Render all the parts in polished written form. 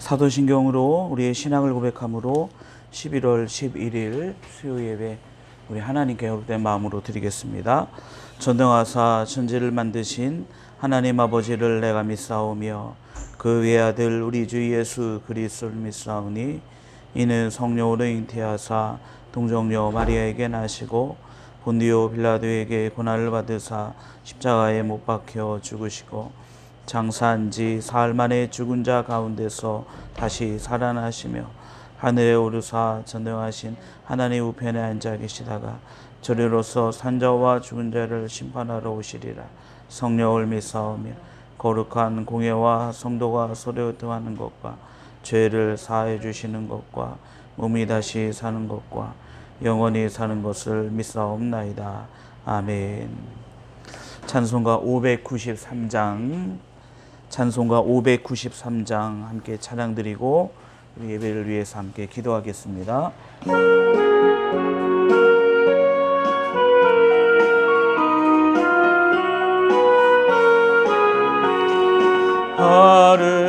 사도신경으로 우리의 신앙을 고백함으로 11월 11일 수요 예배 우리 하나님께 회복된 마음으로 드리겠습니다. 전능하사 천지를 만드신 하나님 아버지를 내가 믿사오며 그 외아들 우리 주 예수 그리스도를 믿사오니 이는 성령으로 잉태하사 동정녀 마리아에게 나시고 본디오 빌라도에게 고난을 받으사 십자가에 못 박혀 죽으시고 장사한 지 사흘 만에 죽은 자 가운데서 다시 살아나시며 하늘에 오르사 전능하신 하나님 우편에 앉아 계시다가 저리로서 산자와 죽은 자를 심판하러 오시리라. 성령을 믿사오며 거룩한 공예와 성도가 서로 등하는 것과 죄를 사해 주시는 것과 몸이 다시 사는 것과 영원히 사는 것을 믿사옵나이다. 아멘. 찬송가 593장 함께 찬양드리고 우리 예배를 위해서 함께 기도하겠습니다.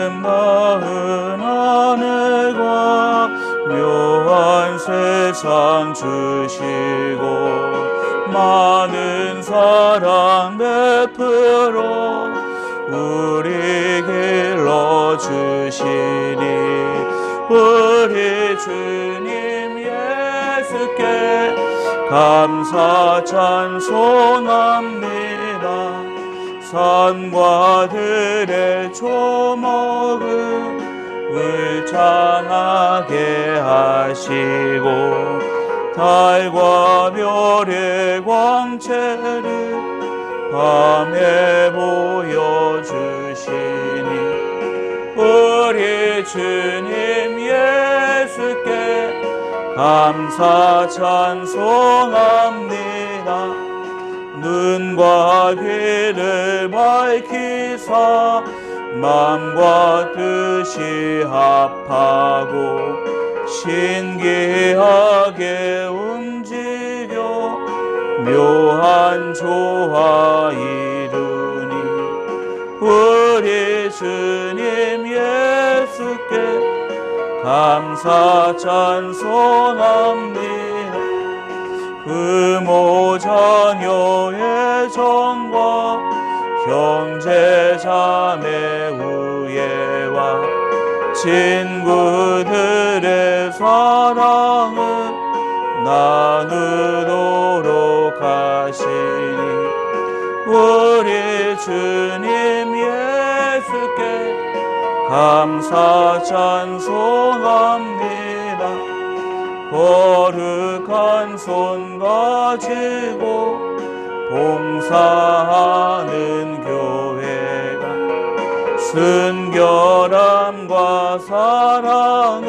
아름다운 하늘과 묘한 세상 주시고 많은 사랑 베풀어 우리 길러주시니 우리 주님 예수께 감사 찬송합니다. 산과 들의 조목을 울창하게 하시고 달과 별의 광채를 밤에 보여주시니 우리 주님 예수께 감사 찬송합니다. 눈과 귀를 밝히사 마음과 뜻이 합하고 신기하게 움직여 묘한 조화 이루니 우리 주님 예수께 감사 찬송합니다. 부모 자녀의 정과 형제 자매 우애와 친구들의 사랑을 나누도록 하시니 우리 주님 예수께 감사 찬송합니다. 거룩한 손 가지고 봉사하는 교회가 순결함과 사랑을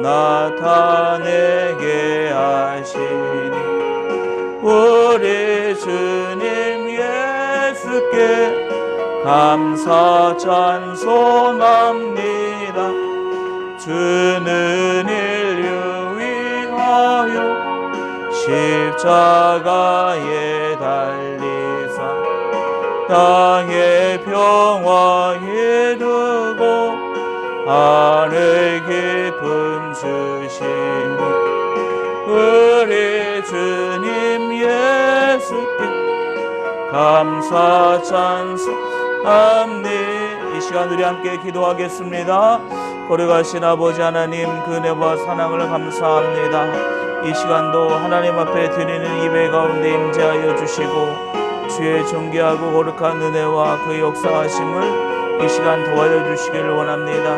나타내게 하시니 우리 주님 예수께 감사 찬송합니다. 주는 인류 위하여 십자가에 달리사 땅의 평화 이루고 하늘 기쁨 주시니 우리 주님 예수께 감사 찬송합니다. 이 시간 우리 함께 기도하겠습니다. 거룩하신 아버지 하나님, 그 은혜와 사랑을 감사합니다. 이 시간도 하나님 앞에 드리는 예배 가운데 임재하여 주시고 주의 존귀하고 거룩한 은혜와 그 역사하심을 이 시간 도와여 주시기를 원합니다.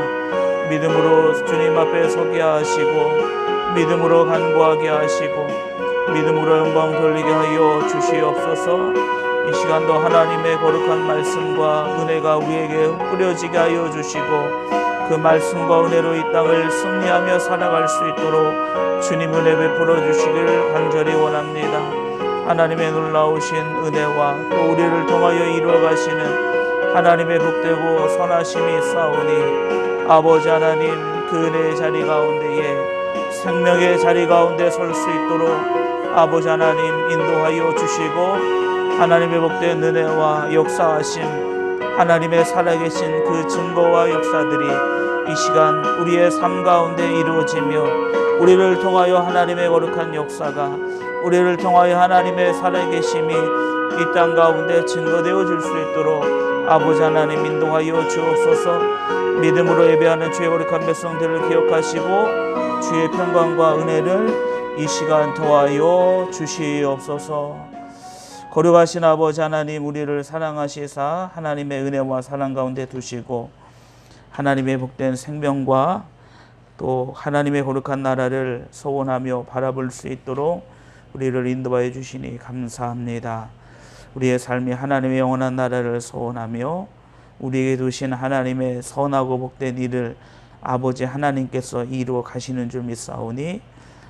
믿음으로 주님 앞에 서게 하시고 믿음으로 간구하게 하시고 믿음으로 영광 돌리게 하여 주시옵소서. 이 시간도 하나님의 거룩한 말씀과 은혜가 우리에게 뿌려지게 하여 주시고 그 말씀과 은혜로 이 땅을 승리하며 살아갈 수 있도록 주님 은혜 베풀어 주시길 간절히 원합니다. 하나님의 놀라우신 은혜와 또 우리를 통하여 이루어가시는 하나님의 복되고 선하심이 있사오니 아버지 하나님, 그 은혜의 자리 가운데에 생명의 자리 가운데 설 수 있도록 아버지 하나님 인도하여 주시고 하나님의 복된 은혜와 역사하심, 하나님의 살아계신 그 증거와 역사들이 이 시간 우리의 삶 가운데 이루어지며 우리를 통하여 하나님의 거룩한 역사가, 우리를 통하여 하나님의 살아계심이 이 땅 가운데 증거되어 줄 수 있도록 아버지 하나님 인도하여 주옵소서. 믿음으로 예배하는 주의 거룩한 백성들을 기억하시고 주의 평강과 은혜를 이 시간 더하여 주시옵소서. 거룩하신 아버지 하나님, 우리를 사랑하시사 하나님의 은혜와 사랑 가운데 두시고 하나님의 복된 생명과 또 하나님의 거룩한 나라를 소원하며 바라볼 수 있도록 우리를 인도하여 주시니 감사합니다. 우리의 삶이 하나님의 영원한 나라를 소원하며 우리에게 두신 하나님의 선하고 복된 일을 아버지 하나님께서 이루어 가시는 줄 믿사오니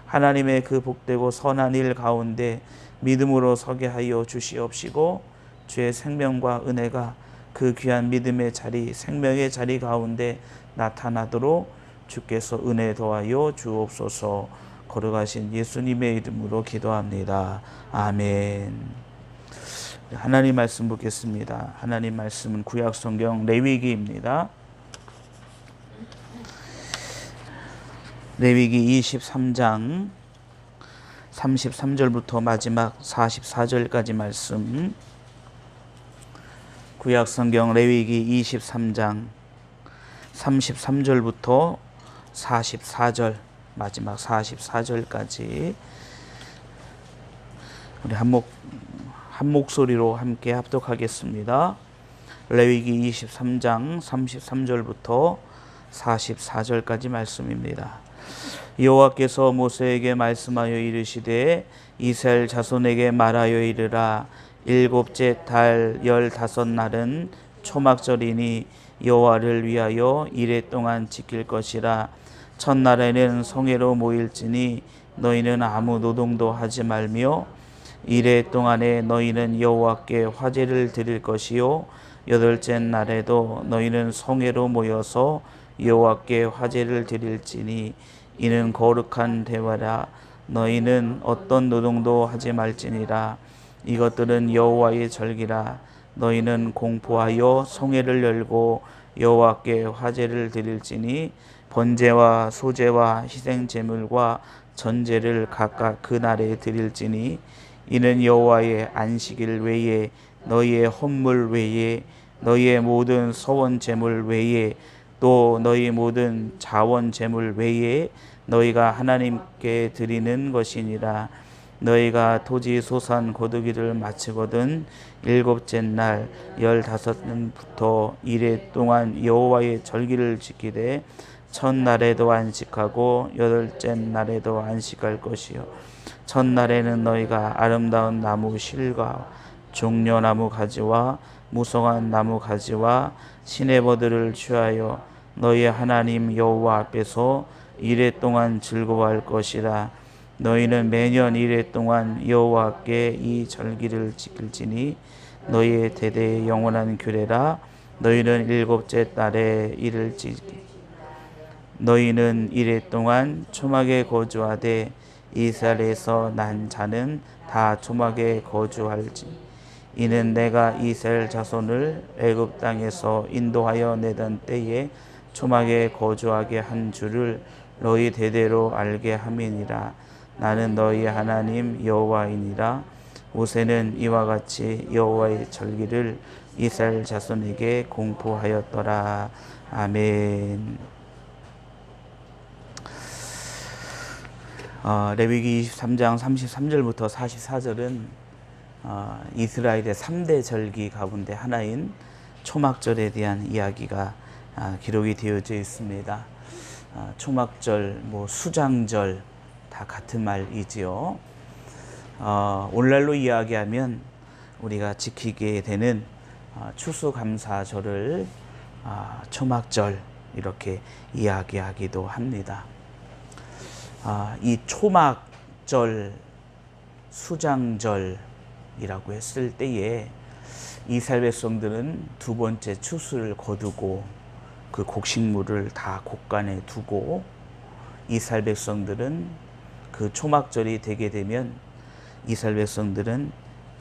하나님의 그 복되고 선한 일 가운데 믿음으로 서게 하여 주시옵시고 주의 생명과 은혜가 그 귀한 믿음의 자리, 생명의 자리 가운데 나타나도록 주께서 은혜 더하여 주옵소서. 거룩하신 예수님의 이름으로 기도합니다. 아멘. 하나님 말씀 보겠습니다. 하나님 말씀은 구약 성경 레위기입니다. 레위기 23장 33절부터 마지막 44절까지 말씀. 구약 성경 레위기 23장 33절부터 44절 마지막 44절까지 우리 한 목소리로 함께 합독하겠습니다. 레위기 23장 33절부터 44절까지 말씀입니다. 여호와께서 모세에게 말씀하여 이르시되 이스라엘 자손에게 말하여 이르라. 일곱째 달 15날은 초막절이니 여호와를 위하여 이레 동안 지킬 것이라. 첫날에는 성회로 모일지니 너희는 아무 노동도 하지 말며 이레 동안에 너희는 여호와께 화제를 드릴 것이요 여덟째 날에도 너희는 성회로 모여서 여호와께 화제를 드릴지니 이는 거룩한 대화라. 너희는 어떤 노동도 하지 말지니라. 이것들은 여호와의 절기라. 너희는 공포하여 성회를 열고 여호와께 화제를 드릴지니 번제와 소제와 희생 제물과 전제를 각각 그 날에 드릴지니 이는 여호와의 안식일 외에 너희의 헌물 외에 너희의 모든 서원 제물 외에 또 너희 모든 자원 제물 외에 너희가 하나님께 드리는 것이니라. 너희가 토지 소산 거두기를 마치거든 일곱째 날 15년부터 이레 동안 여호와의 절기를 지키되 첫날에도 안식하고 여덟째 날에도 안식할 것이요 첫날에는 너희가 아름다운 나무 실과 종려나무 가지와 무성한 나무 가지와 시내버들을 취하여 너희 하나님 여호와 앞에서 이레 동안 즐거워할 것이라. 너희는 매년 이레 동안 여호와께 이 절기를 지킬지니 너희의 대대의 영원한 규례라. 너희는 일곱째 달에 이를 지키 너희는 이레 동안 초막에 거주하되 이스라엘에서 난 자는 다 초막에 거주할지. 이는 내가 이스라엘 자손을 애굽 땅에서 인도하여 내던 때에 초막에 거주하게 한 줄을 너희 대대로 알게 함이니라. 나는 너희 하나님 여호와이니라. 모세는 이와 같이 여호와의 절기를 이스라엘 자손에게 공포하였더라. 아멘. 레위기 23장 33절부터 44절은 이스라엘의 3대 절기 가운데 하나인 초막절에 대한 이야기가 기록이 되어져 있습니다. 초막절, 수장절 다 같은 말이지요. 오늘날로 이야기하면 우리가 지키게 되는 추수감사절을 초막절 이렇게 이야기하기도 합니다. 이 초막절, 수장절이라고 했을 때에 이스라엘 백성들은 두 번째 추수를 거두고 그 곡식물을 다 곡간에 두고 이스라엘 백성들은 그 초막절이 되게 되면 이스라엘 백성들은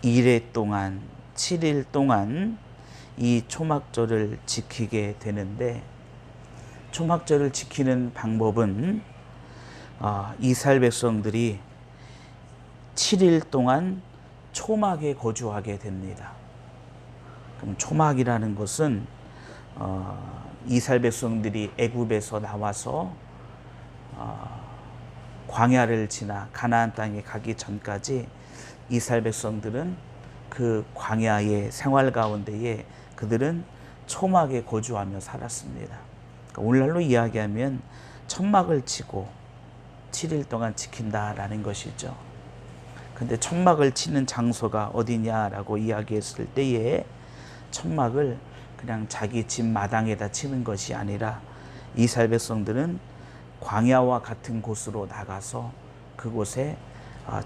이레 동안 7일 동안 이 초막절을 지키게 되는데 초막절을 지키는 방법은 이스라엘 백성들이 7일 동안 초막에 거주하게 됩니다. 그럼 초막이라는 것은 이스라엘 백성들이 애굽에서 나와서 광야를 지나 가나안 땅에 가기 전까지 이스라엘 백성들은 그 광야의 생활 가운데에 그들은 초막에 거주하며 살았습니다. 그러니까 오늘날로 이야기하면 천막을 치고 7일 동안 지킨다라는 것이죠. 근데 천막을 치는 장소가 어디냐라고 이야기했을 때에 천막을 그냥 자기 집 마당에다 치는 것이 아니라 이스라엘 백성들은 광야와 같은 곳으로 나가서 그곳에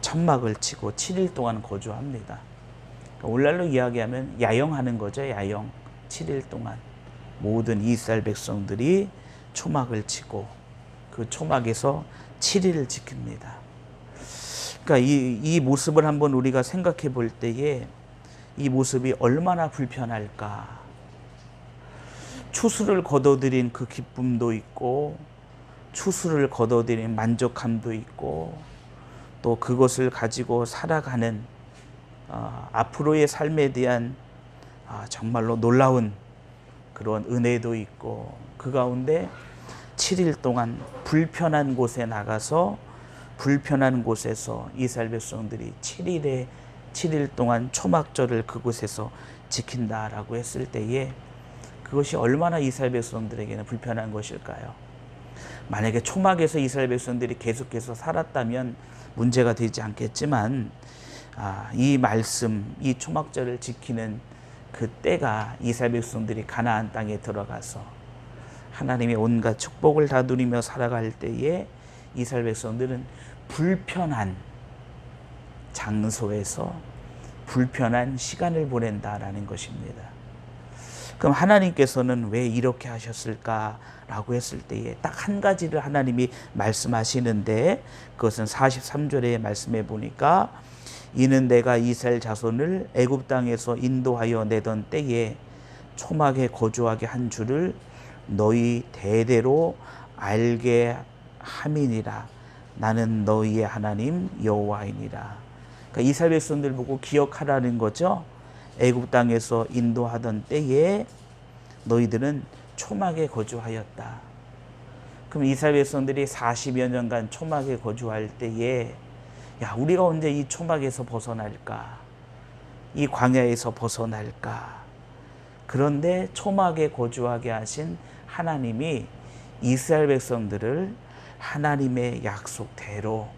천막을 치고 7일 동안 거주합니다. 오늘날로 이야기하면 야영하는 거죠. 야영. 7일 동안 모든 이스라엘 백성들이 초막을 치고 그 초막에서 7일을 지킵니다. 그러니까 이 모습을 한번 우리가 생각해 볼 때에 이 모습이 얼마나 불편할까. 추수를 거둬들인 그 기쁨도 있고 추수를 거둬들인 만족함도 있고 또 그것을 가지고 살아가는 앞으로의 삶에 대한 정말로 놀라운 그런 은혜도 있고 그 가운데 7일 동안 불편한 곳에 나가서 불편한 곳에서 이스라엘 백성들이 7일 동안 초막절을 그곳에서 지킨다라고 했을 때에 그것이 얼마나 이스라엘 백성들에게는 불편한 것일까요? 만약에 초막에서 이스라엘 백성들이 계속해서 살았다면 문제가 되지 않겠지만 이 말씀, 이 초막절을 지키는 그 때가 이스라엘 백성들이 가나안 땅에 들어가서 하나님의 온갖 축복을 다 누리며 살아갈 때에 이스라엘 백성들은 불편한 장소에서 불편한 시간을 보낸다라는 것입니다. 그럼 하나님께서는 왜 이렇게 하셨을까라고 했을 때에 딱 한 가지를 하나님이 말씀하시는데 그것은 43절의 말씀에 보니까 이는 내가 이스라엘 자손을 애굽 땅에서 인도하여 내던 때에 초막에 거주하게 한 줄을 너희 대대로 알게 함이니라. 나는 너희의 하나님 여호와이니라. 그러니까 이스라엘 백성들 보고 기억하라는 거죠. 애굽 땅에서 인도하던 때에 너희들은 초막에 거주하였다. 그럼 이스라엘 백성들이 40여 년간 초막에 거주할 때에 우리가 언제 이 초막에서 벗어날까? 이 광야에서 벗어날까? 그런데 초막에 거주하게 하신 하나님이 이스라엘 백성들을 하나님의 약속대로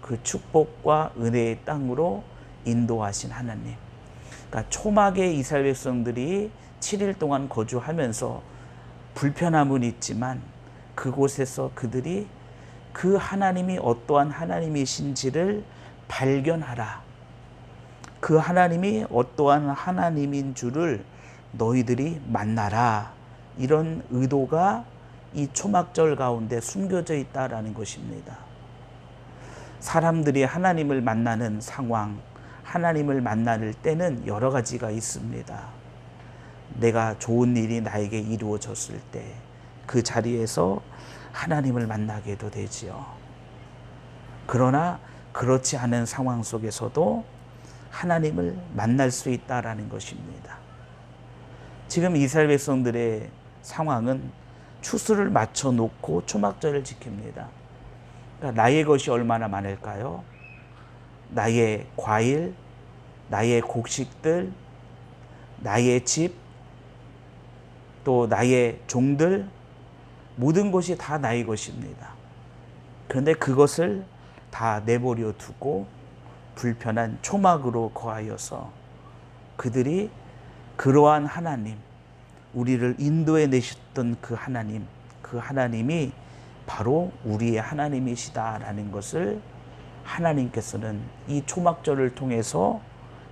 그 축복과 은혜의 땅으로 인도하신 하나님. 그러니까 초막에 이스라엘 백성들이 7일 동안 거주하면서 불편함은 있지만 그곳에서 그들이 그 하나님이 어떠한 하나님이신지를 발견하라. 그 하나님이 어떠한 하나님인 줄을 너희들이 만나라. 이런 의도가 이 초막절 가운데 숨겨져 있다라는 것입니다. 사람들이 하나님을 만나는 상황, 하나님을 만날 때는 여러 가지가 있습니다. 내가 좋은 일이 나에게 이루어졌을 때 그 자리에서 하나님을 만나게도 되지요. 그러나 그렇지 않은 상황 속에서도 하나님을 만날 수 있다라는 것입니다. 지금 이스라엘 백성들의 상황은 추수를 맞춰 놓고 초막절을 지킵니다. 그러니까 나의 것이 얼마나 많을까요? 나의 과일, 나의 곡식들, 나의 집, 또 나의 종들, 모든 것이 다 나의 것입니다. 그런데 그것을 다 내버려 두고 불편한 초막으로 거하여서 그들이 그러한 하나님, 우리를 인도해 내셨던 그 하나님이 바로 우리의 하나님이시다라는 것을 하나님께서는 이 초막절을 통해서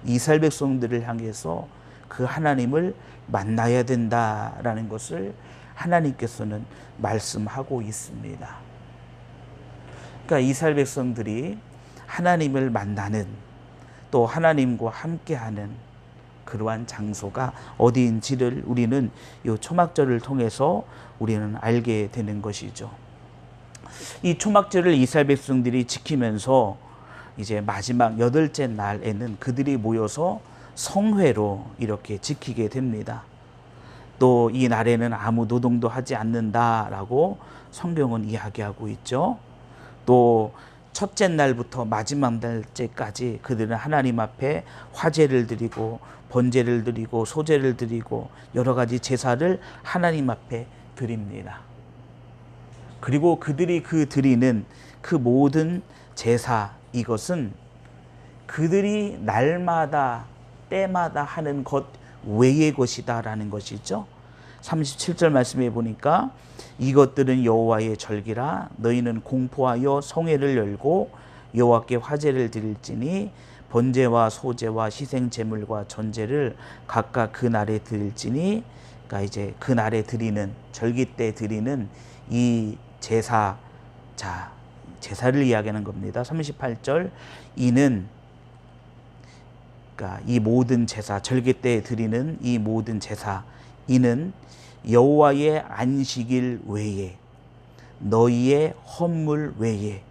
이스라엘 백성들을 향해서 그 하나님을 만나야 된다라는 것을 하나님께서는 말씀하고 있습니다. 그러니까 이스라엘 백성들이 하나님을 만나는 또 하나님과 함께하는 그러한 장소가 어디인지를 우리는 이 초막절을 통해서 우리는 알게 되는 것이죠. 이 초막절을 이스라엘 백성들이 지키면서 이제 마지막 8째 날에는 그들이 모여서 성회로 이렇게 지키게 됩니다. 또 이 날에는 아무 노동도 하지 않는다라고 성경은 이야기하고 있죠. 또 첫째 날부터 마지막 날째까지 그들은 하나님 앞에 화제를 드리고 번제를 드리고 소제를 드리고 여러 가지 제사를 하나님 앞에 드립니다. 그리고 그들이 드리는 그 모든 제사, 이것은 그들이 날마다 때마다 하는 것 외의 것이다라는 것이죠. 37절 말씀해 보니까 이것들은 여호와의 절기라 너희는 공포하여 성회를 열고 여호와께 화제를 드릴지니 번제와 소제와 희생 제물과 전제를 각각 그 날에 드릴지니, 그러니까 이제 그 날에 드리는 절기 때 드리는 이 제사, 자 제사를 이야기하는 겁니다. 38절 이는, 그러니까 이 모든 제사, 절기 때 드리는 이 모든 제사, 이는 여호와의 안식일 외에 너희의 헌물 외에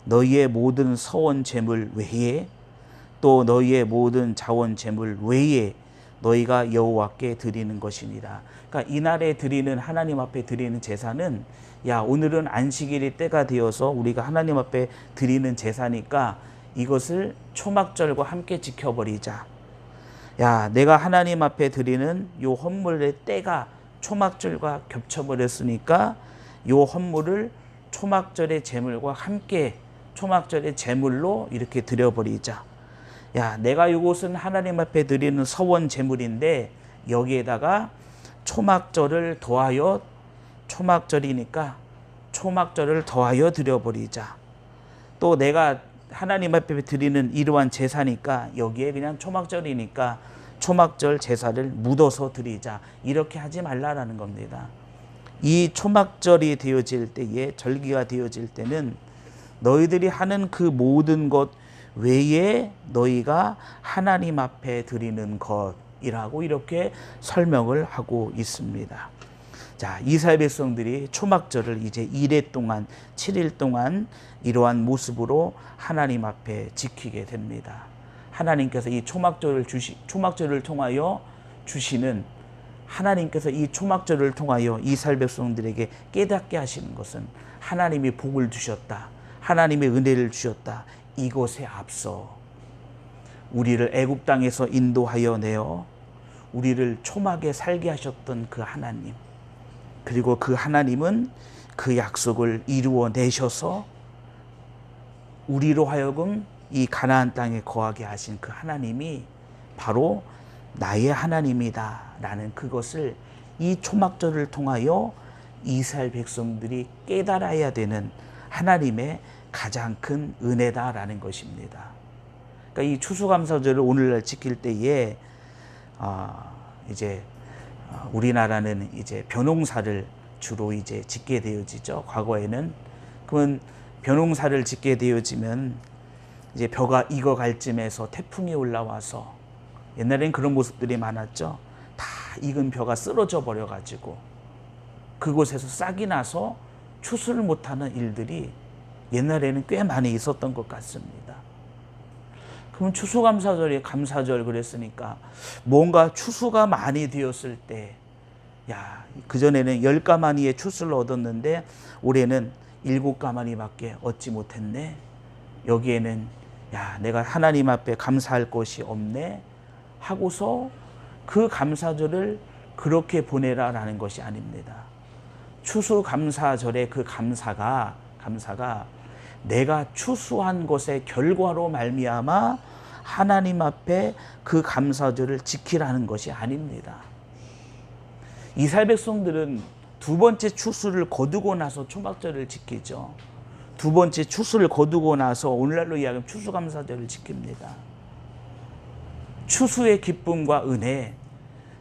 너희의 모든 서원 제물 외에 또 너희의 모든 자원 제물 외에 너희가 여호와께 드리는 것이니라. 그러니까 이날에 드리는, 하나님 앞에 드리는 제사는, 야 오늘은 안식일이 때가 되어서 우리가 하나님 앞에 드리는 제사니까 이것을 초막절과 함께 지켜버리자. 야 내가 하나님 앞에 드리는 요 헌물의 때가 초막절과 겹쳐버렸으니까 요 헌물을 초막절의 제물과 함께 초막절의 제물로 이렇게 드려버리자. 야 내가 이것은 하나님 앞에 드리는 서원 제물인데 여기에다가 초막절을 더하여, 초막절이니까 초막절을 더하여 드려버리자. 또 내가 하나님 앞에 드리는 이러한 제사니까 여기에 그냥 초막절이니까 초막절 제사를 묻어서 드리자. 이렇게 하지 말라라는 겁니다. 이 초막절이 되어질 때에, 절기가 되어질 때는 너희들이 하는 그 모든 것 외에 너희가 하나님 앞에 드리는 것이라고 이렇게 설명을 하고 있습니다. 자, 이스라엘 백성들이 초막절을 이제 2일 동안, 7일 동안 이러한 모습으로 하나님 앞에 지키게 됩니다. 하나님께서 이 초막절을 통하여 주시는, 하나님께서 이 초막절을 통하여 이스라엘 백성들에게 깨닫게 하시는 것은 하나님이 복을 주셨다, 하나님의 은혜를 주셨다. 이것에 앞서 우리를 애굽 땅에서 인도하여 내어 우리를 초막에 살게 하셨던 그 하나님, 그리고 그 하나님은 그 약속을 이루어 내셔서 우리로 하여금 이 가나안 땅에 거하게 하신 그 하나님이 바로 나의 하나님이다 라는 그것을 이 초막절을 통하여 이스라엘 백성들이 깨달아야 되는 하나님의 가장 큰 은혜다라는 것입니다. 그러니까 이 추수감사절을 오늘날 지킬 때에 이제 우리나라는 이제 벼농사를 주로 이제 짓게 되어지죠. 과거에는 그러면 벼농사를 짓게 되어지면 이제 벼가 익어갈 쯤에서 태풍이 올라와서, 옛날엔 그런 모습들이 많았죠. 다 익은 벼가 쓰러져 버려가지고 그곳에서 싹이 나서 추수를 못하는 일들이 옛날에는 꽤 많이 있었던 것 같습니다. 그러면 추수감사절이 감사절 그랬으니까 뭔가 추수가 많이 되었을 때, 야, 그전에는 10가마니의 추수를 얻었는데 올해는 7가마니밖에 얻지 못했네. 여기에는 야, 내가 하나님 앞에 감사할 것이 없네 하고서 그 감사절을 그렇게 보내라라는 것이 아닙니다. 추수감사절의 그 감사가 내가 추수한 것의 결과로 말미암아 하나님 앞에 그 감사절을 지키라는 것이 아닙니다. 이스라엘 백성들은 두 번째 추수를 거두고 나서 초막절을 지키죠. 두 번째 추수를 거두고 나서 오늘날로 이야기하면 추수감사절을 지킵니다. 추수의 기쁨과 은혜,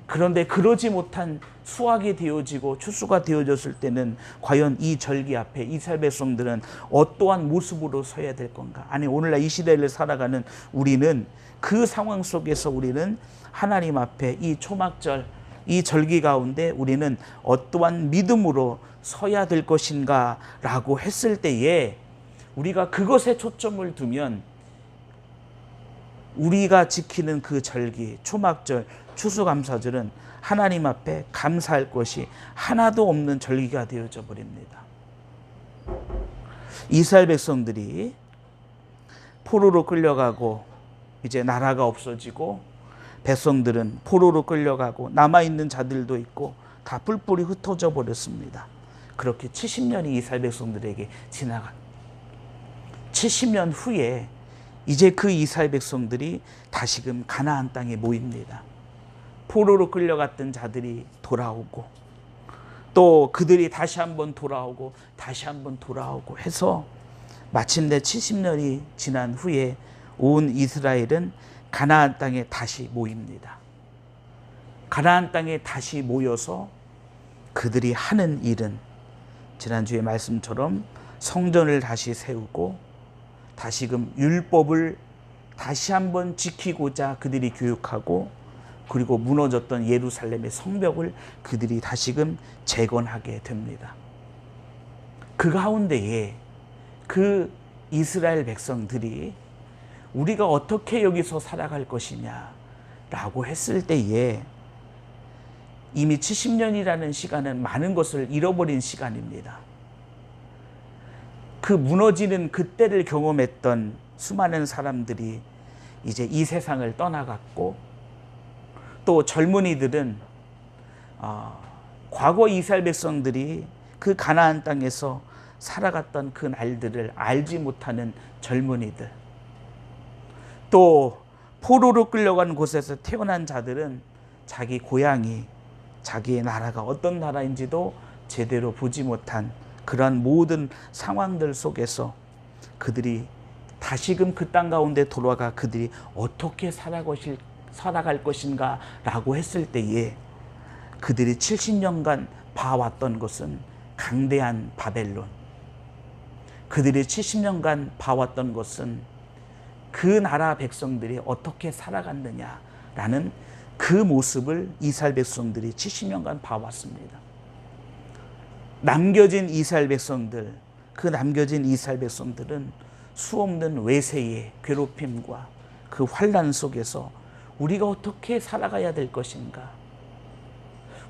그런데 그러지 못한 수확이 되어지고 추수가 되어졌을 때는 과연 이 절기 앞에 이스라엘 백성들은 어떠한 모습으로 서야 될 건가? 아니 오늘날 이 시대를 살아가는 우리는 그 상황 속에서 우리는 하나님 앞에 이 초막절, 이 절기 가운데 우리는 어떠한 믿음으로 서야 될 것인가 라고 했을 때에 우리가 그것에 초점을 두면 우리가 지키는 그 절기, 초막절, 추수감사절은 하나님 앞에 감사할 것이 하나도 없는 절기가 되어져 버립니다. 이스라엘 백성들이 포로로 끌려가고 이제 나라가 없어지고 백성들은 포로로 끌려가고 남아있는 자들도 있고 다 뿔뿔이 흩어져 버렸습니다. 그렇게 70년이 이스라엘 백성들에게 지나간 70년 후에 이제 그 이스라엘 백성들이 다시금 가나안 땅에 모입니다. 포로로 끌려갔던 자들이 돌아오고 또 그들이 다시 한번 돌아오고 다시 한번 돌아오고 해서 마침내 70년이 지난 후에 온 이스라엘은 가나안 땅에 다시 모입니다. 가나안 땅에 다시 모여서 그들이 하는 일은 지난주의 말씀처럼 성전을 다시 세우고 다시금 율법을 다시 한번 지키고자 그들이 교육하고 그리고 무너졌던 예루살렘의 성벽을 그들이 다시금 재건하게 됩니다. 그 가운데에 그 이스라엘 백성들이 우리가 어떻게 여기서 살아갈 것이냐라고 했을 때에 이미 70년이라는 시간은 많은 것을 잃어버린 시간입니다. 그 무너지는 그때를 경험했던 수많은 사람들이 이제 이 세상을 떠나갔고 또 젊은이들은 과거 이스라엘 백성들이 그 가나안 땅에서 살아갔던 그 날들을 알지 못하는 젊은이들, 또 포로로 끌려간 곳에서 태어난 자들은 자기 고향이 자기의 나라가 어떤 나라인지도 제대로 보지 못한 그러한 모든 상황들 속에서 그들이 다시금 그 땅 가운데 돌아가 그들이 어떻게 살아갈 것인가 라고 했을 때에 그들이 70년간 봐왔던 것은 강대한 바벨론, 그들이 70년간 봐왔던 것은 그 나라 백성들이 어떻게 살아갔느냐라는 그 모습을 이스라엘 백성들이 70년간 봐왔습니다. 남겨진 이스라엘 백성들, 그 남겨진 이스라엘 백성들은 수없는 외세의 괴롭힘과 그 환난 속에서 우리가 어떻게 살아가야 될 것인가,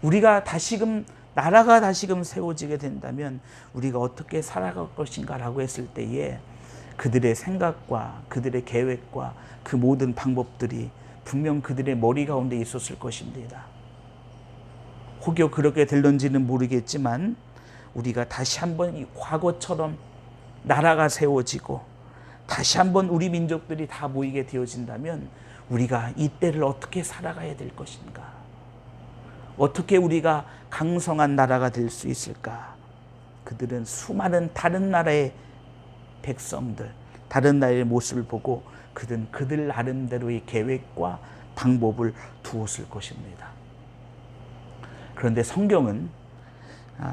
우리가 다시금 나라가 다시금 세워지게 된다면 우리가 어떻게 살아갈 것인가 라고 했을 때에 그들의 생각과 그들의 계획과 그 모든 방법들이 분명 그들의 머리 가운데 있었을 것입니다. 혹여 그렇게 될런지는 모르겠지만 우리가 다시 한번 이 과거처럼 나라가 세워지고 다시 한번 우리 민족들이 다 모이게 되어진다면 우리가 이때를 어떻게 살아가야 될 것인가, 어떻게 우리가 강성한 나라가 될 수 있을까. 그들은 수많은 다른 나라의 백성들, 다른 나라의 모습을 보고 그들은 그들 나름대로의 계획과 방법을 두었을 것입니다. 그런데 성경은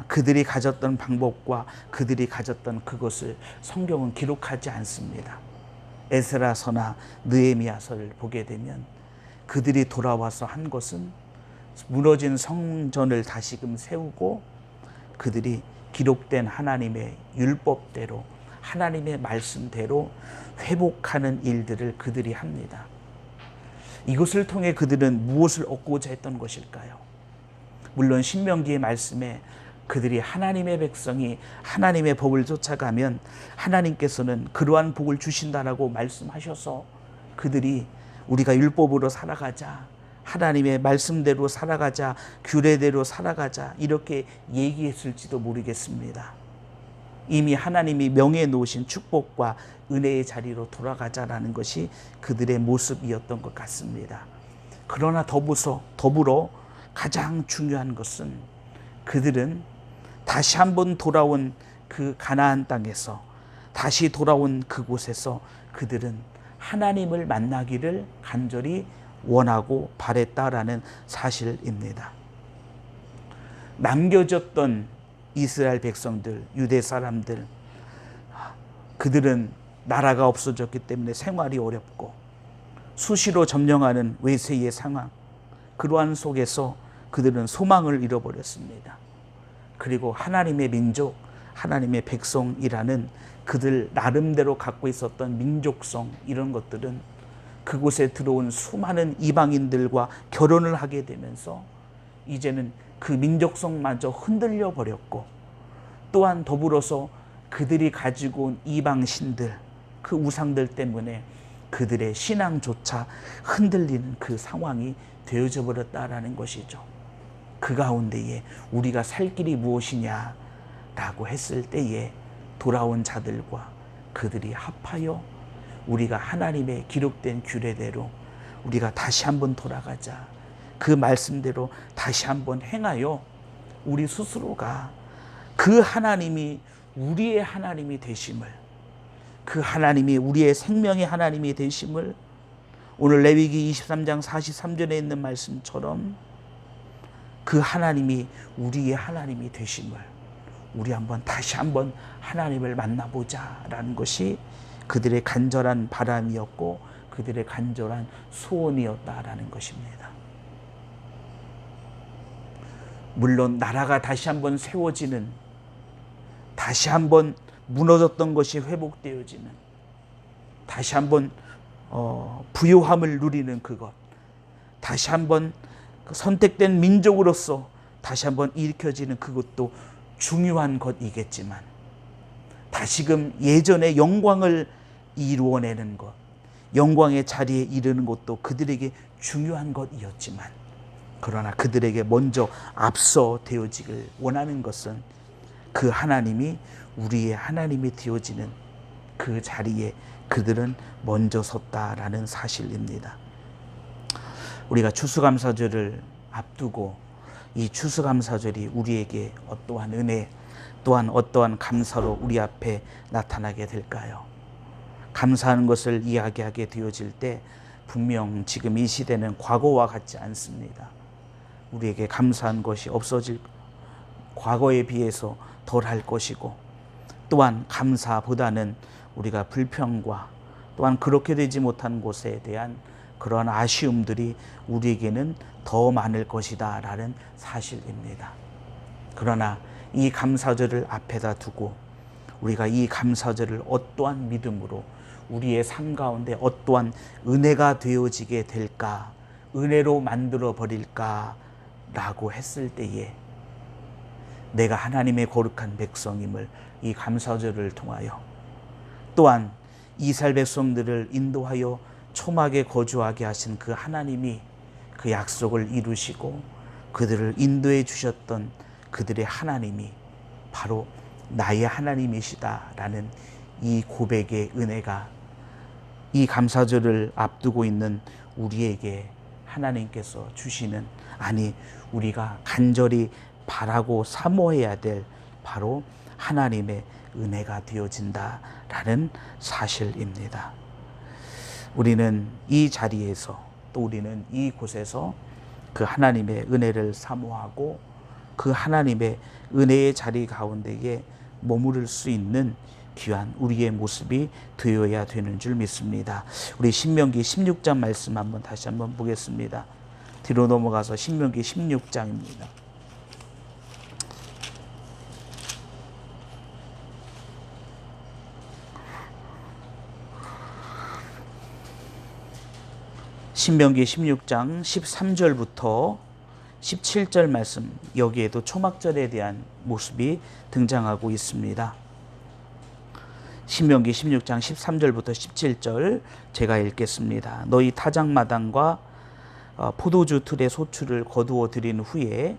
그들이 가졌던 방법과 그들이 가졌던 그것을 성경은 기록하지 않습니다. 에스라서나 느헤미야서를 보게 되면 그들이 돌아와서 한 것은 무너진 성전을 다시금 세우고 그들이 기록된 하나님의 율법대로 하나님의 말씀대로 회복하는 일들을 그들이 합니다. 이것을 통해 그들은 무엇을 얻고자 했던 것일까요? 물론 신명기의 말씀에 그들이 하나님의 백성이 하나님의 법을 쫓아가면 하나님께서는 그러한 복을 주신다라고 말씀하셔서 그들이 우리가 율법으로 살아가자, 하나님의 말씀대로 살아가자, 규례대로 살아가자 이렇게 얘기했을지도 모르겠습니다. 이미 하나님이 명해 놓으신 축복과 은혜의 자리로 돌아가자라는 것이 그들의 모습이었던 것 같습니다. 그러나 더불어 가장 중요한 것은 그들은 다시 한번 돌아온 그 가나안 땅에서 다시 돌아온 그곳에서 그들은 하나님을 만나기를 간절히 원하고 바랬다라는 사실입니다. 남겨졌던 이스라엘 백성들, 유대 사람들, 그들은 나라가 없어졌기 때문에 생활이 어렵고 수시로 점령하는 외세의 상황, 그러한 속에서 그들은 소망을 잃어버렸습니다. 그리고 하나님의 민족, 하나님의 백성이라는 그들 나름대로 갖고 있었던 민족성, 이런 것들은 그곳에 들어온 수많은 이방인들과 결혼을 하게 되면서 이제는 그 민족성마저 흔들려 버렸고, 또한 더불어서 그들이 가지고 온 이방신들, 그 우상들 때문에 그들의 신앙조차 흔들리는 그 상황이 되어져 버렸다라는 것이죠. 그 가운데에 우리가 살 길이 무엇이냐라고 했을 때에 돌아온 자들과 그들이 합하여 우리가 하나님의 기록된 규례대로 우리가 다시 한번 돌아가자, 그 말씀대로 다시 한번 행하여 우리 스스로가 그 하나님이 우리의 하나님이 되심을, 그 하나님이 우리의 생명의 하나님이 되심을 오늘 레위기 23장 43절에 있는 말씀처럼 그 하나님이 우리의 하나님이 되심을 우리 다시 한번 하나님을 만나보자라는 것이 그들의 간절한 바람이었고 그들의 간절한 소원이었다라는 것입니다. 물론 나라가 다시 한번 세워지는, 다시 한번 무너졌던 것이 회복되어지는, 다시 한번 부요함을 누리는 그것, 다시 한번 선택된 민족으로서 다시 한번 일으켜지는 그것도 중요한 것이겠지만, 다시금 예전의 영광을 이루어내는 것, 영광의 자리에 이르는 것도 그들에게 중요한 것이었지만, 그러나 그들에게 먼저 앞서 되어지길 원하는 것은 그 하나님이 우리의 하나님이 되어지는 그 자리에 그들은 먼저 섰다라는 사실입니다. 우리가 추수감사절을 앞두고 이 추수감사절이 우리에게 어떠한 은혜, 또한 어떠한 감사로 우리 앞에 나타나게 될까요? 감사하는 것을 이야기하게 되어질 때 분명 지금 이 시대는 과거와 같지 않습니다. 우리에게 감사한 것이 없어질, 과거에 비해서 덜할 것이고, 또한 감사보다는 우리가 불평과 또한 그렇게 되지 못한 곳에 대한 그러한 아쉬움들이 우리에게는 더 많을 것이다 라는 사실입니다. 그러나 이 감사절을 앞에다 두고 우리가 이 감사절을 어떠한 믿음으로 우리의 삶 가운데 어떠한 은혜가 되어지게 될까, 은혜로 만들어 버릴까 라고 했을 때에 내가 하나님의 거룩한 백성임을 이 감사절을 통하여, 또한 이스라엘 백성들을 인도하여 초막에 거주하게 하신 그 하나님이 그 약속을 이루시고 그들을 인도해 주셨던 그들의 하나님이 바로 나의 하나님이시다라는 이 고백의 은혜가 이 감사절을 앞두고 있는 우리에게 하나님께서 주시는, 아니 우리가 간절히 바라고 사모해야 될 바로 하나님의 은혜가 되어진다라는 사실입니다. 우리는 이 자리에서, 또 우리는 이곳에서 그 하나님의 은혜를 사모하고 그 하나님의 은혜의 자리 가운데에 머무를 수 있는 귀한 우리의 모습이 되어야 되는 줄 믿습니다. 우리 신명기 16장 말씀 다시 한번 보겠습니다. 뒤로 넘어가서 신명기 16장입니다. 신명기 16장 13절부터 17절 말씀, 여기에도 초막절에 대한 모습이 등장하고 있습니다. 신명기 16장 13절부터 17절 제가 읽겠습니다. 너희 타작마당과 포도주 틀의 소출을 거두어 드린 후에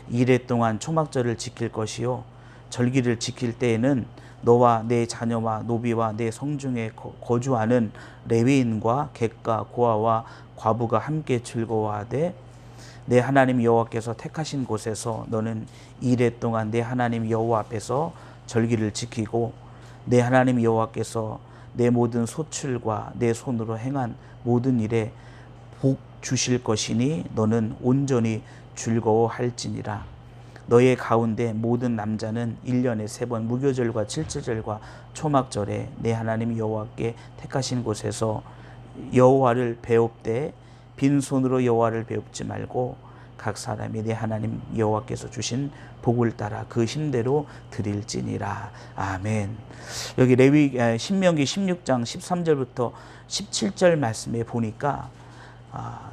이래 동안 초막절을 지킬 것이요, 절기를 지킬 때에는 너와 내 자녀와 노비와 내 성중에 거주하는 레위인과 객과 고아와 과부가 함께 즐거워하되, 내 하나님 여호와께서 택하신 곳에서 너는 이래 동안 내 하나님 여호와 앞에서 절기를 지키고, 내 하나님 여호와께서 내 모든 소출과 내 손으로 행한 모든 일에 복 주실 것이니 너는 온전히 즐거워할지니라. 너의 가운데 모든 남자는 1년에 3번 무교절과 칠칠절과 초막절에 내 하나님 여호와께 택하신 곳에서 여호와를 배웁되 빈손으로 여호와를 배웁지 말고 각 사람이 내 하나님 여호와께서 주신 복을 따라 그 힘대로 드릴지니라. 아멘. 여기 신명기 16장 13절부터 17절 말씀에 보니까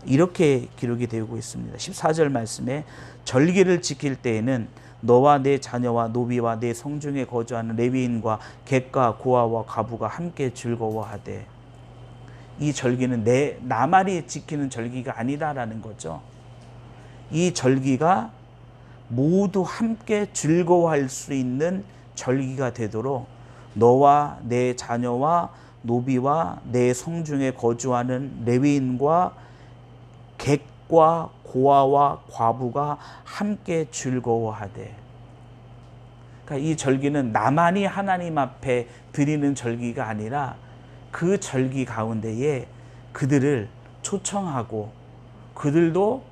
이렇게 기록이 되고 있습니다. 14절 말씀에 절기를 지킬 때에는 너와 내 자녀와 노비와 내 성중에 거주하는 레위인과 객과 고아와 과부가 함께 즐거워하되, 이 절기는 나만이 지키는 절기가 아니다라는 거죠. 이 절기가 모두 함께 즐거워할 수 있는 절기가 되도록 너와 내 자녀와 노비와 내 성중에 거주하는 레위인과 객과 고아와 과부가 함께 즐거워하되, 그러니까 이 절기는 나만이 하나님 앞에 드리는 절기가 아니라 그 절기 가운데에 그들을 초청하고 그들도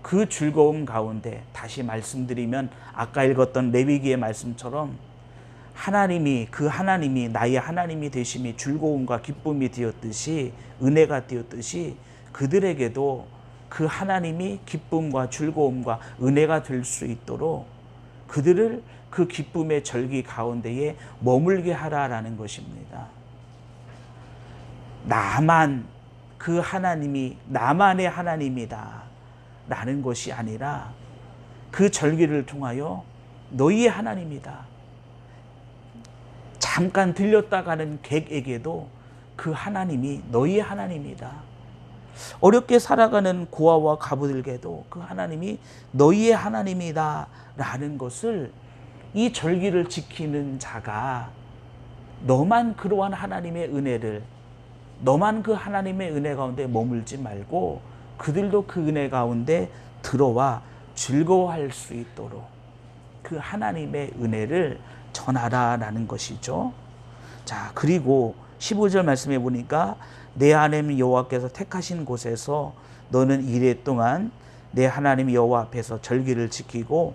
그 즐거움 가운데, 다시 말씀드리면 아까 읽었던 레위기의 말씀처럼 그 하나님이 나의 하나님이 되심이 즐거움과 기쁨이 되었듯이, 은혜가 되었듯이 그들에게도 그 하나님이 기쁨과 즐거움과 은혜가 될 수 있도록 그들을 그 기쁨의 절기 가운데에 머물게 하라라는 것입니다. 나만 그 하나님이 나만의 하나님이다 라는 것이 아니라 그 절기를 통하여 너희의 하나님이다. 잠깐 들렸다 가는 객에게도 그 하나님이 너희의 하나님이다. 어렵게 살아가는 고아와 과부들에게도 그 하나님이 너희의 하나님이다 라는 것을 이 절기를 지키는 자가, 너만 그러한 하나님의 은혜를, 너만 그 하나님의 은혜 가운데 머물지 말고 그들도 그 은혜 가운데 들어와 즐거워할 수 있도록 그 하나님의 은혜를 전하라라는 것이죠. 자, 그리고 15절 말씀해 보니까 내 하나님 여호와께서 택하신 곳에서 너는 이레 동안 내 하나님 여호와 앞에서 절기를 지키고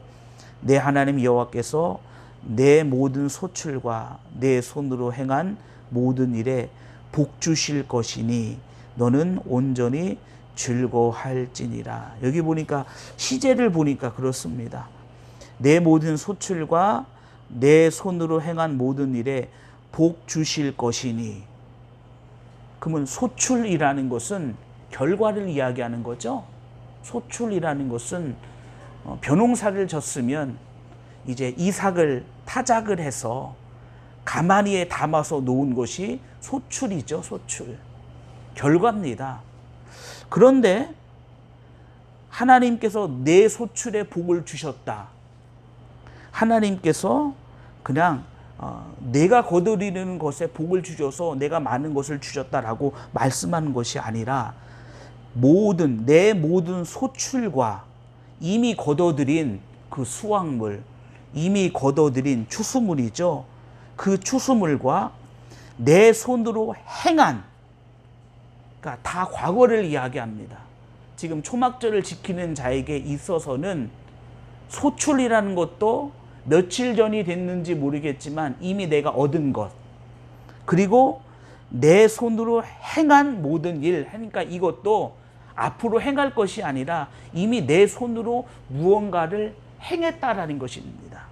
내 하나님 여호와께서 내 모든 소출과 내 손으로 행한 모든 일에 복 주실 것이니 너는 온전히 즐거워할지니라. 여기 보니까 시제를 보니까 그렇습니다. 내 모든 소출과 내 손으로 행한 모든 일에 복 주실 것이니, 그러면 소출이라는 것은 결과를 이야기하는 거죠. 소출이라는 것은 벼농사를 졌으면 이제 이삭을 타작을 해서 가마니에 담아서 놓은 것이 소출이죠. 소출. 결과입니다. 그런데 하나님께서 내 소출에 복을 주셨다. 하나님께서 그냥 내가 거두리는 것에 복을 주셔서 내가 많은 것을 주셨다라고 말씀하는 것이 아니라 내 모든 소출과 이미 거둬들인 그 수확물, 이미 거둬들인 추수물이죠. 그 추수물과 내 손으로 행한, 그러니까 다 과거를 이야기합니다. 지금 초막절을 지키는 자에게 있어서는 소출이라는 것도 며칠 전이 됐는지 모르겠지만 이미 내가 얻은 것, 그리고 내 손으로 행한 모든 일, 그러니까 이것도 앞으로 행할 것이 아니라 이미 내 손으로 무언가를 행했다라는 것입니다.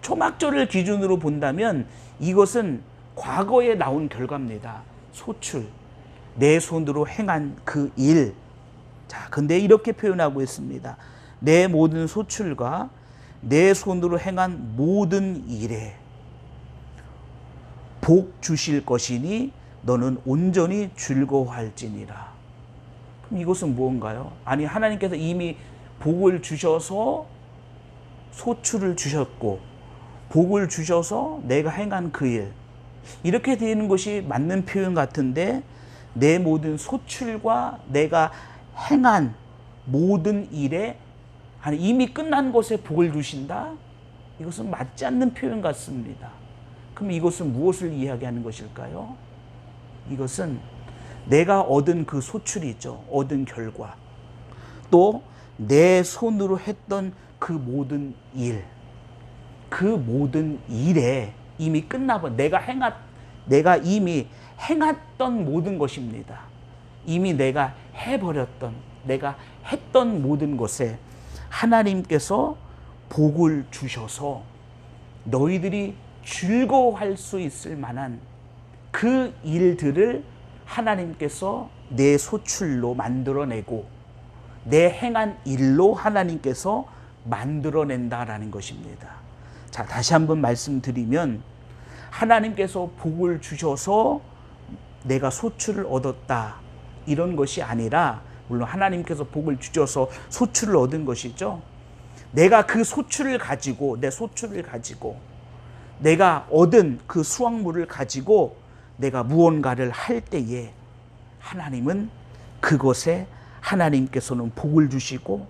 초막절을 기준으로 본다면 이것은 과거에 나온 결과입니다. 소출, 내 손으로 행한 그 일. 자, 근데 이렇게 표현하고 있습니다. 내 모든 소출과 내 손으로 행한 모든 일에 복 주실 것이니 너는 온전히 즐거워할지니라. 그럼 이것은 무언가요? 아니, 하나님께서 이미 복을 주셔서 소출을 주셨고 복을 주셔서 내가 행한 그 일, 이렇게 되는 것이 맞는 표현 같은데, 내 모든 소출과 내가 행한 모든 일에 이미 끝난 것에 복을 주신다? 이것은 맞지 않는 표현 같습니다. 그럼 이것은 무엇을 이야기하는 것일까요? 이것은 내가 얻은 그 소출이죠. 얻은 결과. 또 내 손으로 했던 그 모든 일, 그 모든 일에 이미 끝나버린, 내가 이미 행했던 모든 것입니다. 이미 내가 해버렸던 내가 했던 모든 것에 하나님께서 복을 주셔서 너희들이 즐거워할 수 있을 만한 그 일들을 하나님께서 내 소출로 만들어내고 내 행한 일로 하나님께서 만들어낸다라는 것입니다. 자, 다시 한번 말씀드리면 하나님께서 복을 주셔서 내가 소출을 얻었다 이런 것이 아니라, 물론 하나님께서 복을 주셔서 소출을 얻은 것이죠. 내가 그 소출을 가지고, 내 소출을 가지고 내가 얻은 그 수확물을 가지고 내가 무언가를 할 때에 하나님은 그것에 하나님께서는 복을 주시고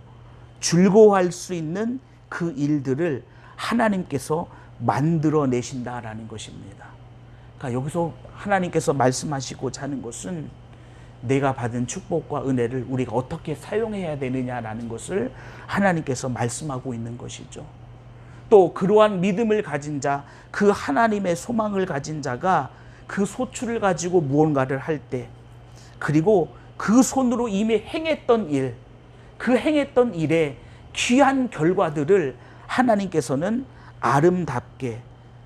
즐거워할 수 있는 그 일들을 하나님께서 만들어내신다라는 것입니다. 그러니까 여기서 하나님께서 말씀하시고자 하는 것은 내가 받은 축복과 은혜를 우리가 어떻게 사용해야 되느냐라는 것을 하나님께서 말씀하고 있는 것이죠. 또 그러한 믿음을 가진 자, 그 하나님의 소망을 가진 자가 그 소출을 가지고 무언가를 할 때, 그리고 그 손으로 이미 행했던 일, 그 행했던 일의 귀한 결과들을 하나님께서는 아름답게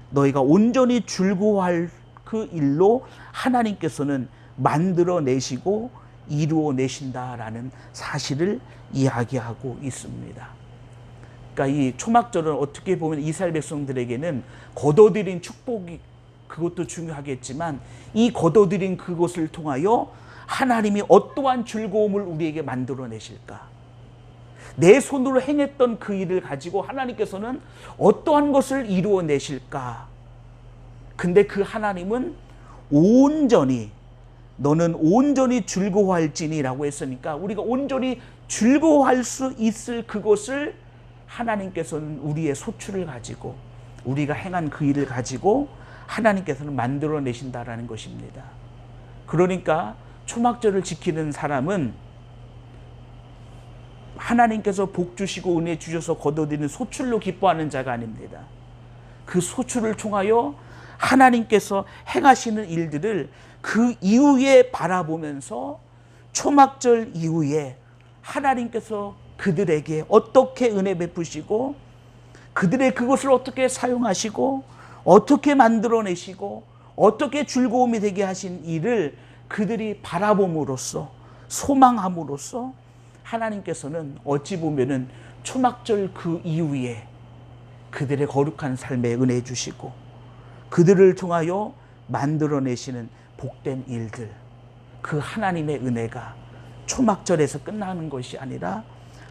너희가 온전히 즐거워할 그 일로 하나님께서는 만들어내시고 이루어내신다라는 사실을 이야기하고 있습니다. 그러니까 이 초막절은 어떻게 보면 이스라엘 백성들에게는 거둬들인 축복이, 그것도 중요하겠지만 이 거둬들인 그것을 통하여 하나님이 어떠한 즐거움을 우리에게 만들어내실까, 내 손으로 행했던 그 일을 가지고 하나님께서는 어떠한 것을 이루어내실까. 근데 그 하나님은 온전히, 너는 온전히 즐거워할지니라고 했으니까 우리가 온전히 즐거워할 수 있을 그것을 하나님께서는 우리의 소출을 가지고, 우리가 행한 그 일을 가지고 하나님께서는 만들어내신다라는 것입니다. 그러니까 초막절을 지키는 사람은 하나님께서 복 주시고 은혜 주셔서 거둬들이는 소출로 기뻐하는 자가 아닙니다. 그 소출을 통하여 하나님께서 행하시는 일들을 그 이후에 바라보면서 초막절 이후에 하나님께서 그들에게 어떻게 은혜 베푸시고 그들의 그것을 어떻게 사용하시고 어떻게 만들어내시고 어떻게 즐거움이 되게 하신 일을 그들이 바라봄으로써, 소망함으로써 하나님께서는 어찌 보면은 초막절 그 이후에 그들의 거룩한 삶에 은혜 주시고 그들을 통하여 만들어내시는 복된 일들, 그 하나님의 은혜가 초막절에서 끝나는 것이 아니라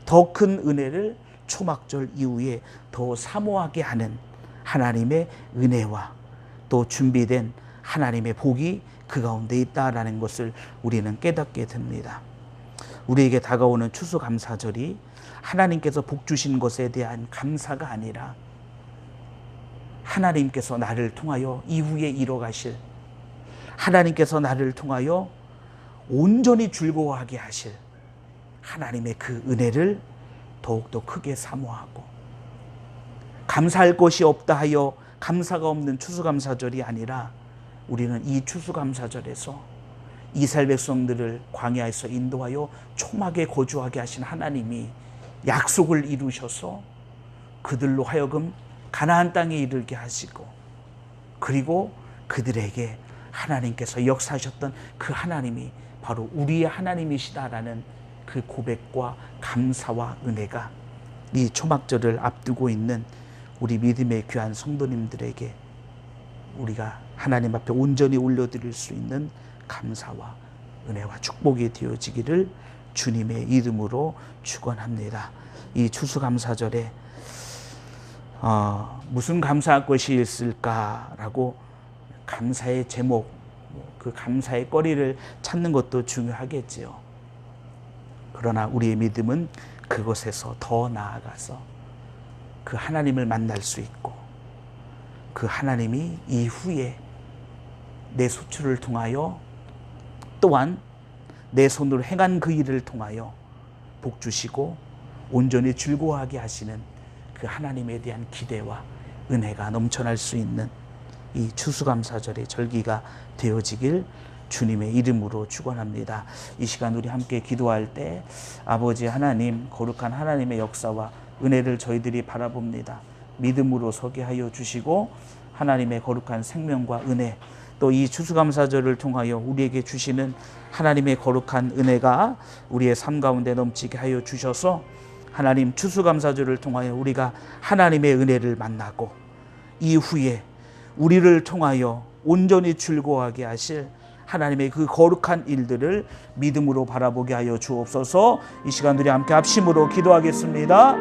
더 큰 은혜를 초막절 이후에 더 사모하게 하는 하나님의 은혜와 또 준비된 하나님의 복이 그 가운데 있다라는 것을 우리는 깨닫게 됩니다. 우리에게 다가오는 추수감사절이 하나님께서 복 주신 것에 대한 감사가 아니라 하나님께서 나를 통하여 이후에 이뤄가실, 하나님께서 나를 통하여 온전히 즐거워하게 하실 하나님의 그 은혜를 더욱더 크게 사모하고, 감사할 것이 없다 하여 감사가 없는 추수감사절이 아니라 우리는 이 추수감사절에서 이스라엘 백성들을 광야에서 인도하여 초막에 거주하게 하신 하나님이 약속을 이루셔서 그들로 하여금 가나안 땅에 이르게 하시고, 그리고 그들에게 하나님께서 역사하셨던 그 하나님이 바로 우리의 하나님이시다라는 그 고백과 감사와 은혜가 이 초막절을 앞두고 있는 우리 믿음의 귀한 성도님들에게 우리가 하나님 앞에 온전히 올려드릴 수 있는 감사와 은혜와 축복이 되어지기를 주님의 이름으로 축원합니다. 이 추수감사절에 무슨 감사할 것이 있을까라고 감사의 제목, 그 감사의 거리를 찾는 것도 중요하겠지요. 그러나 우리의 믿음은 그것에서 더 나아가서 그 하나님을 만날 수 있고, 그 하나님이 이후에 내 소출을 통하여 또한 내 손으로 행한 그 일을 통하여 복 주시고 온전히 즐거워하게 하시는 그 하나님에 대한 기대와 은혜가 넘쳐날 수 있는 이 추수감사절의 절기가 되어지길 주님의 이름으로 축원합니다. 이 시간 우리 함께 기도할 때 아버지 하나님, 거룩한 하나님의 역사와 은혜를 저희들이 바라봅니다. 믿음으로 서게 하여 주시고 하나님의 거룩한 생명과 은혜, 또 이 추수감사절을 통하여 우리에게 주시는 하나님의 거룩한 은혜가 우리의 삶 가운데 넘치게 하여 주셔서 하나님 추수감사절을 통하여 우리가 하나님의 은혜를 만나고 이후에 우리를 통하여 온전히 즐거워하게 하실 하나님의 그 거룩한 일들을 믿음으로 바라보게 하여 주옵소서. 이 시간 우리 함께 합심으로 기도하겠습니다.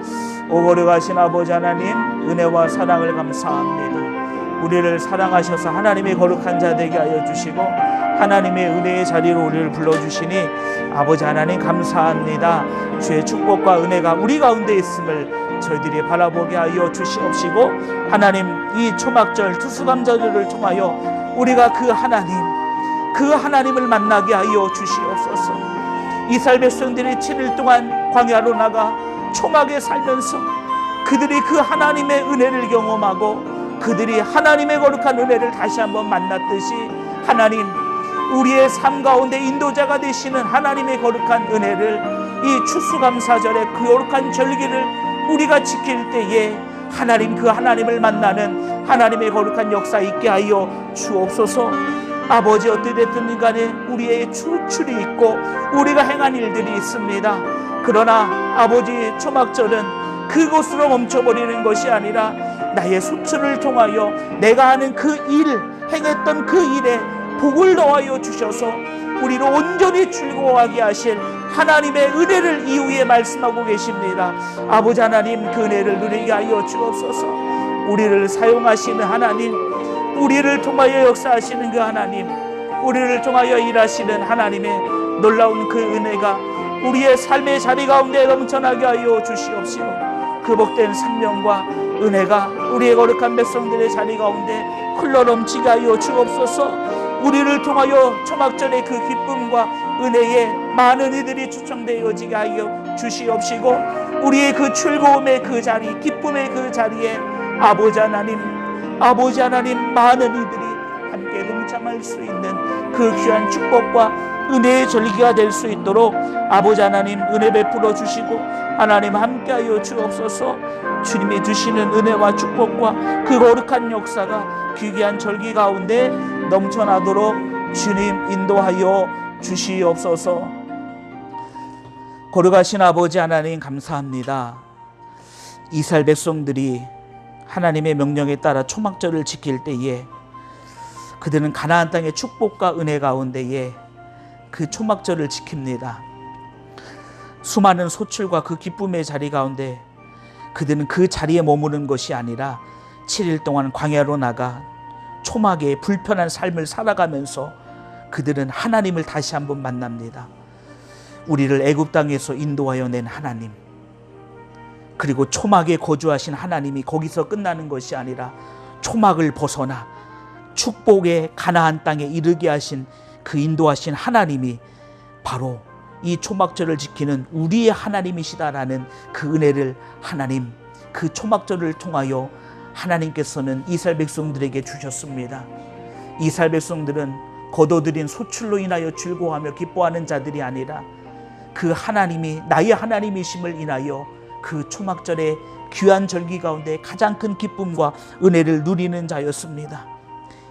오 거룩하신 아버지 하나님, 은혜와 사랑을 감사합니다. 우리를 사랑하셔서 하나님의 거룩한 자 되게 하여 주시고 하나님의 은혜의 자리로 우리를 불러주시니 아버지 하나님 감사합니다. 주의 축복과 은혜가 우리 가운데 있음을 저희들이 바라보게 하여 주시옵시고 하나님, 이 초막절 추수감사절을 통하여 우리가 그 하나님을 만나게 하여 주시옵소서. 이스라엘 백성들이 7일 동안 광야로 나가 초막에 살면서 그들이 그 하나님의 은혜를 경험하고 그들이 하나님의 거룩한 은혜를 다시 한번 만났듯이 하나님, 우리의 삶 가운데 인도자가 되시는 하나님의 거룩한 은혜를 이 추수감사절의 그 거룩한 절기를 우리가 지킬 때에 하나님, 그 하나님을 만나는 하나님의 거룩한 역사 있게 하여 주옵소서. 아버지, 어떻게 됐든 간에 우리의 추출이 있고 우리가 행한 일들이 있습니다. 그러나 아버지, 초막절은 그곳으로 멈춰버리는 것이 아니라 나의 소출을 통하여 내가 하는 그 일, 행했던 그 일에 복을 더하여 주셔서 우리를 온전히 즐거워하게 하실 하나님의 은혜를 이후에 말씀하고 계십니다. 아버지 하나님, 그 은혜를 누리게 하여 주옵소서. 우리를 사용하시는 하나님, 우리를 통하여 역사하시는 그 하나님, 우리를 통하여 일하시는 하나님의 놀라운 그 은혜가 우리의 삶의 자리 가운데 넘쳐나게 하여 주시옵시고 그 복된 생명과 은혜가 우리의 거룩한 백성들의 자리 가운데 흘러넘치게 하여 주옵소서. 우리를 통하여 초막절의 그 기쁨과 은혜에 많은 이들이 초청되어지게 하여 주시옵시고 우리의 그 즐거움의 그 자리, 기쁨의 그 자리에 아버지 하나님, 많은 이들이 함께 동참할 수 있는 그 귀한 축복과 은혜의 절기가 될 수 있도록 아버지 하나님 은혜 베풀어 주시고 하나님 함께하여 주옵소서. 주님이 주시는 은혜와 축복과 그 거룩한 역사가 귀귀한 절기 가운데 넘쳐나도록 주님 인도하여 주시옵소서. 거룩하신 아버지 하나님 감사합니다. 이스라엘 백성들이 하나님의 명령에 따라 초막절을 지킬 때에 그들은 가나안 땅의 축복과 은혜 가운데에 그 초막절을 지킵니다. 수많은 소출과 그 기쁨의 자리 가운데 그들은 그 자리에 머무는 것이 아니라 7일 동안 광야로 나가 초막의 불편한 삶을 살아가면서 그들은 하나님을 다시 한번 만납니다. 우리를 애굽 땅에서 인도하여 낸 하나님, 그리고 초막에 거주하신 하나님이 거기서 끝나는 것이 아니라 초막을 벗어나 축복의 가나안 땅에 이르게 하신 그 인도하신 하나님이 바로 이 초막절을 지키는 우리의 하나님이시다라는 그 은혜를 하나님, 그 초막절을 통하여 하나님께서는 이스라엘 백성들에게 주셨습니다. 이스라엘 백성들은 거둬들인 소출로 인하여 즐거워하며 기뻐하는 자들이 아니라 그 하나님이 나의 하나님이심을 인하여 그 초막절의 귀한 절기 가운데 가장 큰 기쁨과 은혜를 누리는 자였습니다.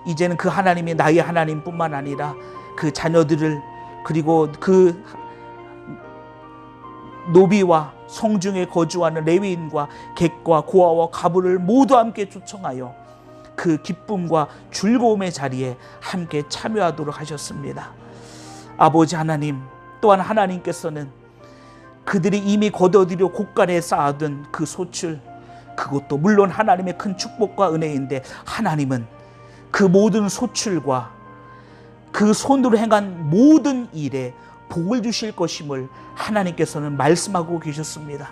이제는 그 하나님이 나의 하나님뿐만 아니라 그 자녀들을, 그리고 그 노비와 성중에 거주하는 레위인과 객과 고아와 과부를 모두 함께 초청하여 그 기쁨과 즐거움의 자리에 함께 참여하도록 하셨습니다. 아버지 하나님, 또한 하나님께서는 그들이 이미 거둬들여 곳간에 쌓아둔 그 소출, 그것도 물론 하나님의 큰 축복과 은혜인데 하나님은 그 모든 소출과 그 손으로 행한 모든 일에 복을 주실 것임을 하나님께서는 말씀하고 계셨습니다.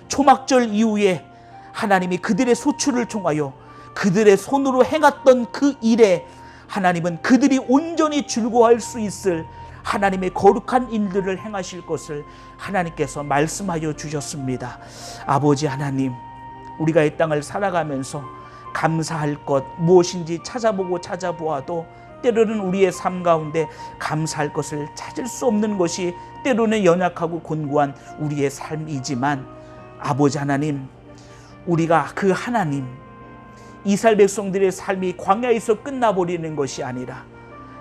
초막절 이후에 하나님이 그들의 소출을 통하여 그들의 손으로 행했던 그 일에 하나님은 그들이 온전히 즐거워할 수 있을 하나님의 거룩한 일들을 행하실 것을 하나님께서 말씀하여 주셨습니다. 아버지 하나님, 우리가 이 땅을 살아가면서 감사할 것 무엇인지 찾아보고 찾아보아도 때로는 우리의 삶 가운데 감사할 것을 찾을 수 없는 것이 때로는 연약하고 곤고한 우리의 삶이지만 아버지 하나님, 우리가 그 하나님, 이스라엘 백성들의 삶이 광야에서 끝나버리는 것이 아니라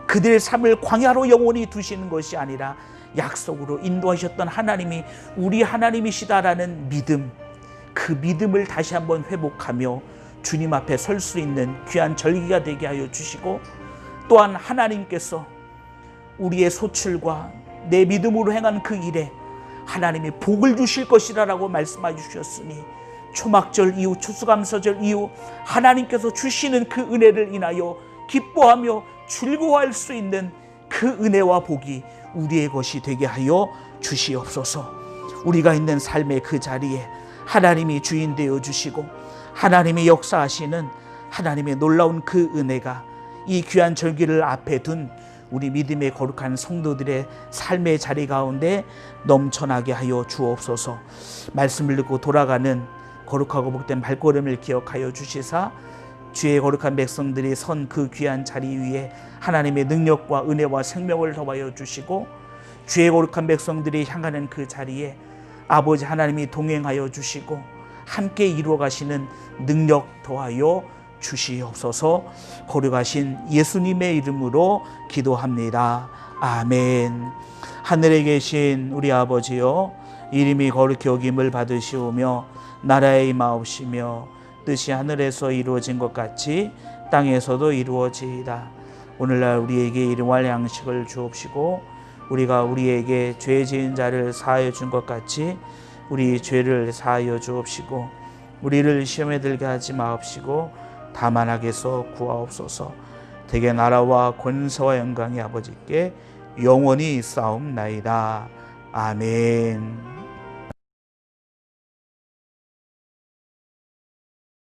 그들의 삶을 광야로 영원히 두시는 것이 아니라 약속으로 인도하셨던 하나님이 우리 하나님이시다라는 믿음, 그 믿음을 다시 한번 회복하며 주님 앞에 설 수 있는 귀한 절기가 되게 하여 주시고, 또한 하나님께서 우리의 소출과 내 믿음으로 행한 그 일에 하나님이 복을 주실 것이라고 말씀해 주셨으니 초막절 이후 추수감사절 이후 하나님께서 주시는 그 은혜를 인하여 기뻐하며 즐거워할 수 있는 그 은혜와 복이 우리의 것이 되게 하여 주시옵소서. 우리가 있는 삶의 그 자리에 하나님이 주인 되어 주시고 하나님이 역사하시는 하나님의 놀라운 그 은혜가 이 귀한 절기를 앞에 둔 우리 믿음의 거룩한 성도들의 삶의 자리 가운데 넘쳐나게 하여 주옵소서. 말씀을 듣고 돌아가는 거룩하고 복된 발걸음을 기억하여 주시사 주의 거룩한 백성들이 선 그 귀한 자리 위에 하나님의 능력과 은혜와 생명을 더하여 주시고, 주의 거룩한 백성들이 향하는 그 자리에 아버지 하나님이 동행하여 주시고 함께 이루어 가시는 능력 더하여 주시옵소서. 거룩하신 예수님의 이름으로 기도합니다. 아멘. 하늘에 계신 우리 아버지여, 이름이 거룩히 여김을 받으시오며 나라의 임하옵시며 뜻이 하늘에서 이루어진 것 같이 땅에서도 이루어지이다. 오늘날 우리에게 일용할 양식을 주옵시고 우리가 우리에게 죄 지은 자를 사하여 준 것 같이 우리 죄를 사하여 주옵시고 우리를 시험에 들게 하지 마옵시고 다만 악에서 구하옵소서. 대개 나라와 권세와 영광이 아버지께 영원히 있사옵나이다. 아멘.